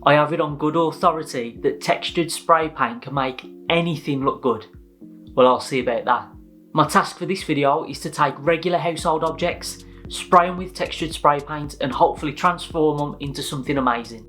I have it on good authority that textured spray paint can make anything look good. Well, I'll see about that. My task for this video is to take regular household objects, spray them with textured spray paint and hopefully transform them into something amazing.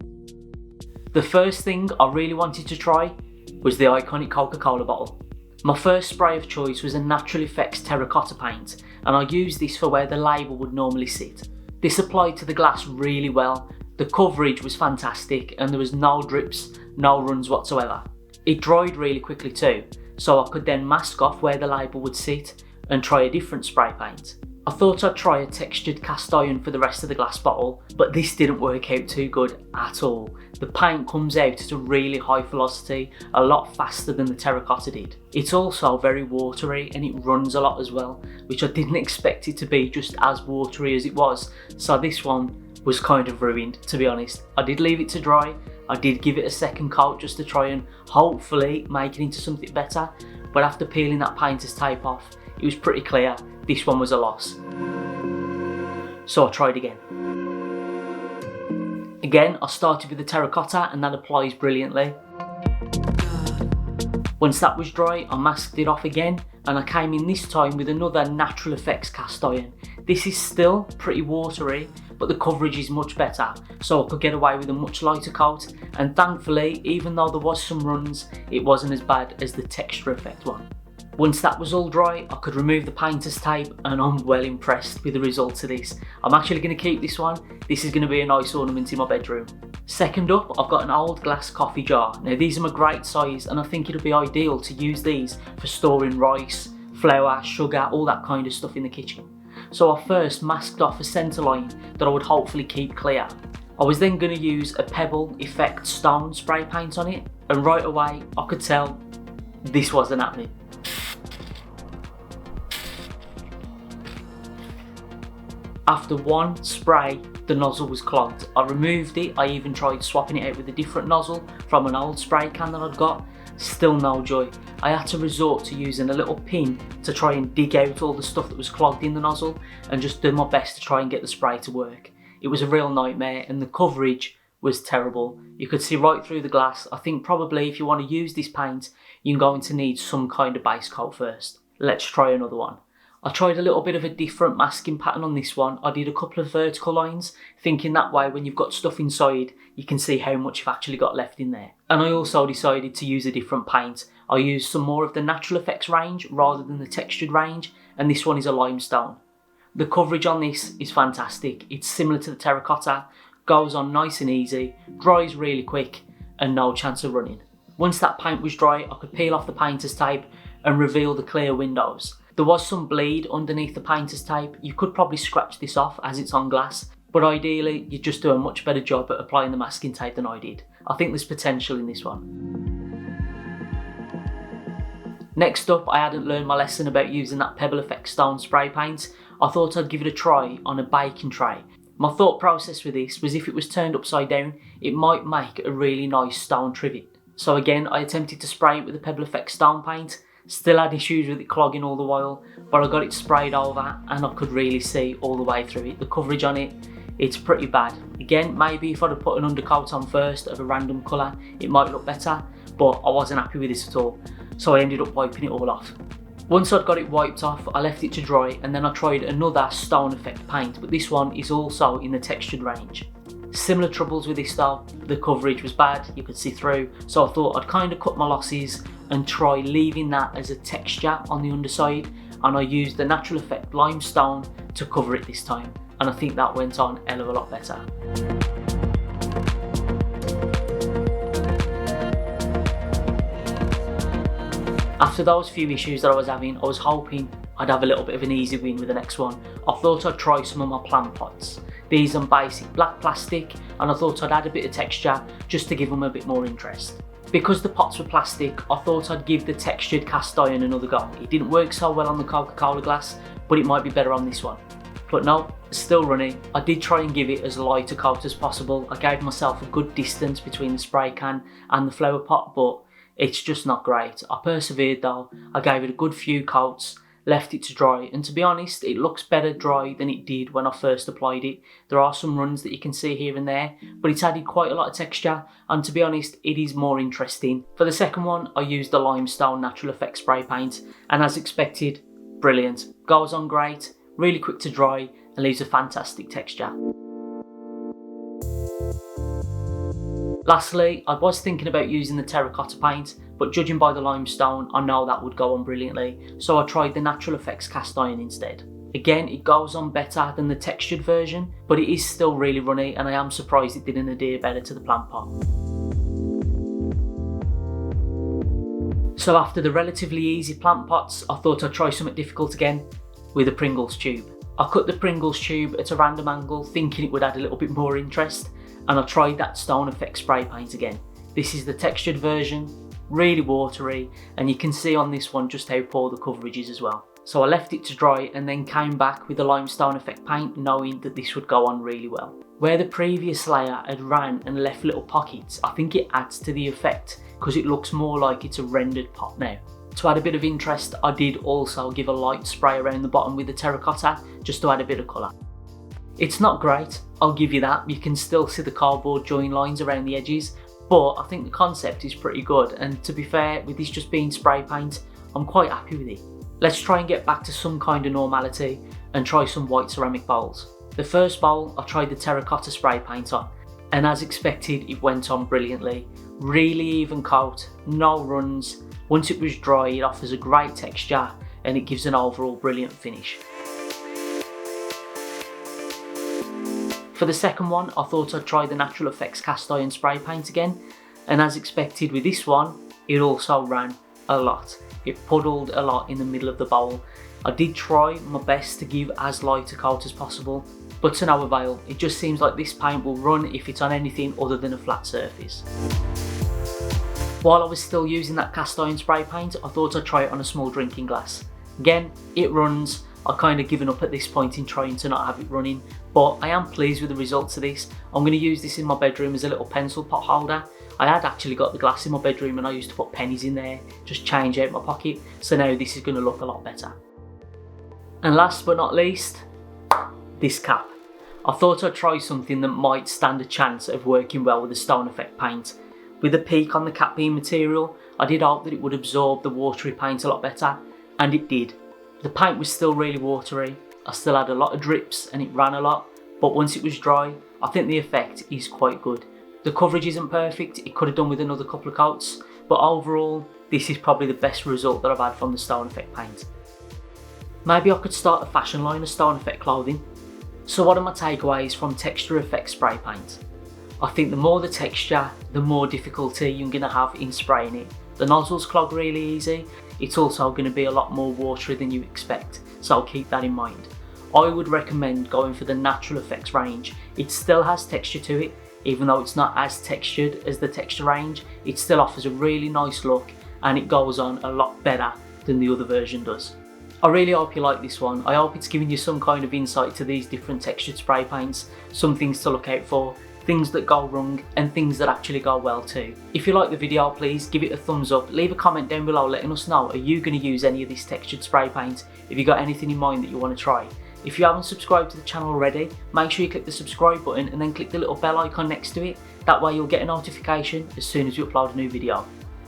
The first thing I really wanted to try was the iconic Coca-Cola bottle. My first spray of choice was a Natural Effects terracotta paint, and I used this for where the label would normally sit. This applied to the glass really well, the coverage was fantastic and there was no drips, no runs whatsoever. It dried really quickly too, so I could then mask off where the label would sit and try a different spray paint. I thought I'd try a textured cast iron for the rest of the glass bottle, but this didn't work out too good at all. The paint comes out at a really high velocity, a lot faster than the terracotta did. It's also very watery and it runs a lot as well, which I didn't expect it to be just as watery as it was, so this one was kind of ruined, to be honest. I did leave it to dry, I did give it a second coat just to try and hopefully make it into something better, but after peeling that painter's tape off, it was pretty clear this one was a loss. So I tried again. Again, I started with the terracotta and that applies brilliantly. Once that was dry, I masked it off again and I came in this time with another Natural Effects cast iron. This is still pretty watery, but the coverage is much better, so I could get away with a much lighter coat, and thankfully, even though there was some runs, it wasn't as bad as the Texture Effect one. Once that was all dry, I could remove the painter's tape and I'm well impressed with the results of this. I'm actually going to keep this one. This is going to be a nice ornament in my bedroom. Second up, I've got an old glass coffee jar. Now these are my great size and I think it'll be ideal to use these for storing rice, flour, sugar, all that kind of stuff in the kitchen. So I first masked off a centre line that I would hopefully keep clear. I was then going to use a pebble effect stone spray paint on it, and right away I could tell this wasn't happening. After one spray, the nozzle was clogged. I removed it, I even tried swapping it out with a different nozzle from an old spray can that I'd got. Still no joy. I had to resort to using a little pin to try and dig out all the stuff that was clogged in the nozzle and just do my best to try and get the spray to work. It was a real nightmare and the coverage was terrible. You could see right through the glass. I think probably if you want to use this paint, you're going to need some kind of base coat first. Let's try another one. I tried a little bit of a different masking pattern on this one. I did a couple of vertical lines, thinking that way when you've got stuff inside, you can see how much you've actually got left in there. And I also decided to use a different paint. I used some more of the Natural Effects range rather than the textured range, and this one is a limestone. The coverage on this is fantastic. It's similar to the terracotta, goes on nice and easy, dries really quick, and no chance of running. Once that paint was dry, I could peel off the painter's tape and reveal the clear windows. There was some bleed underneath the painter's tape. You could probably scratch this off as it's on glass, but ideally you'd just do a much better job at applying the masking tape than I did. I think there's potential in this one. Next up, I hadn't learned my lesson about using that Pebble Effect stone spray paint. I thought I'd give it a try on a baking tray. My thought process with this was if it was turned upside down, it might make a really nice stone trivet. So again, I attempted to spray it with the Pebble Effect stone paint. Still had issues with it clogging all the while, but I got it sprayed over and I could really see all the way through it. The coverage on it, it's pretty bad. Again, maybe if I'd have put an undercoat on first of a random colour, it might look better, but I wasn't happy with this at all, so I ended up wiping it all off. Once I'd got it wiped off, I left it to dry and then I tried another stone effect paint, but this one is also in the textured range. Similar troubles with this though, the coverage was bad, you could see through, so I thought I'd kind of cut my losses and try leaving that as a texture on the underside, and I used the Natural Effect limestone to cover it this time, and I think that went on a hell of a lot better. After those few issues that I was having, I was hoping I'd have a little bit of an easy win with the next one. I thought I'd try some of my plant pots. These are basic black plastic, and I thought I'd add a bit of texture just to give them a bit more interest. Because the pots were plastic, I thought I'd give the textured cast iron another go. It didn't work so well on the Coca-Cola glass, but it might be better on this one. But no, it's still running. I did try and give it as light a coat as possible. I gave myself a good distance between the spray can and the flower pot, but it's just not great. I persevered though. I gave it a good few coats, left it to dry, and to be honest, it looks better dry than it did when I first applied it. There are some runs that you can see here and there, but it's added quite a lot of texture, and to be honest, it is more interesting. For the second one, I used the limestone natural effect spray paint, and as expected, brilliant. Goes on great, really quick to dry, and leaves a fantastic texture. Lastly, I was thinking about using the terracotta paint, but judging by the limestone, I know that would go on brilliantly, so I tried the natural effects cast iron instead. Again, it goes on better than the textured version, but it is still really runny, and I am surprised it didn't adhere better to the plant pot. So after the relatively easy plant pots, I thought I'd try something difficult again with a Pringles tube. I cut the Pringles tube at a random angle, thinking it would add a little bit more interest, and I tried that stone effect spray paint again. This is the textured version, really watery, and you can see on this one just how poor the coverage is as well. So I left it to dry and then came back with the limestone effect paint, knowing that this would go on really well. Where the previous layer had ran and left little pockets, I think it adds to the effect because it looks more like it's a rendered pot now. To add a bit of interest, I did also give a light spray around the bottom with the terracotta, just to add a bit of colour. It's not great, I'll give you that. You can still see the cardboard join lines around the edges, but I think the concept is pretty good, and to be fair, with this just being spray paint, I'm quite happy with it. Let's try and get back to some kind of normality and try some white ceramic bowls. The first bowl, I tried the terracotta spray paint on, and as expected, it went on brilliantly. Really even coat, no runs. Once it was dry, it offers a great texture and it gives an overall brilliant finish. For the second one, I thought I'd try the natural effects cast iron spray paint again, and as expected with this one, it also ran a lot. It puddled a lot in the middle of the bowl. I did try my best to give as light a coat as possible, but to no avail. It just seems like this paint will run if it's on anything other than a flat surface. While I was still using that cast iron spray paint, I thought I'd try it on a small drinking glass. Again, it runs. I've kind of given up at this point in trying to not have it running, but I am pleased with the results of this. I'm going to use this in my bedroom as a little pencil pot holder. I had actually got the glass in my bedroom and I used to put pennies in there, just change out my pocket, so now this is going to look a lot better. And last but not least, this cap. I thought I'd try something that might stand a chance of working well with the stone effect paint. With the peak on the cap being material, I did hope that it would absorb the watery paint a lot better, and it did. The paint was still really watery, I still had a lot of drips and it ran a lot, but once it was dry, I think the effect is quite good. The coverage isn't perfect, it could have done with another couple of coats, but overall, this is probably the best result that I've had from the stone effect paint. Maybe I could start a fashion line of stone effect clothing. So what are my takeaways from texture effect spray paint? I think the more the texture, the more difficulty you're going to have in spraying it. The nozzles clog really easy. It's also going to be a lot more watery than you expect, so I'll keep that in mind. I would recommend going for the natural effects range. It still has texture to it, even though it's not as textured as the texture range. It still offers a really nice look and it goes on a lot better than the other version does. I really hope you like this one. I hope it's giving you some kind of insight to these different textured spray paints, some things to look out for, things that go wrong and things that actually go well too. If you like the video, please give it a thumbs up, leave a comment down below letting us know, are you going to use any of this textured spray paint? Have you got anything in mind that you want to try? If you haven't subscribed to the channel already, make sure you click the subscribe button and then click the little bell icon next to it. That way you'll get a notification as soon as we upload a new video.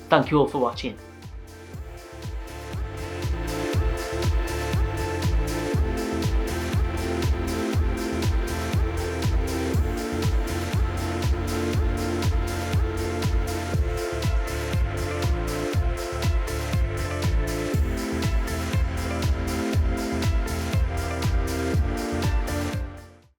Thank you all for watching.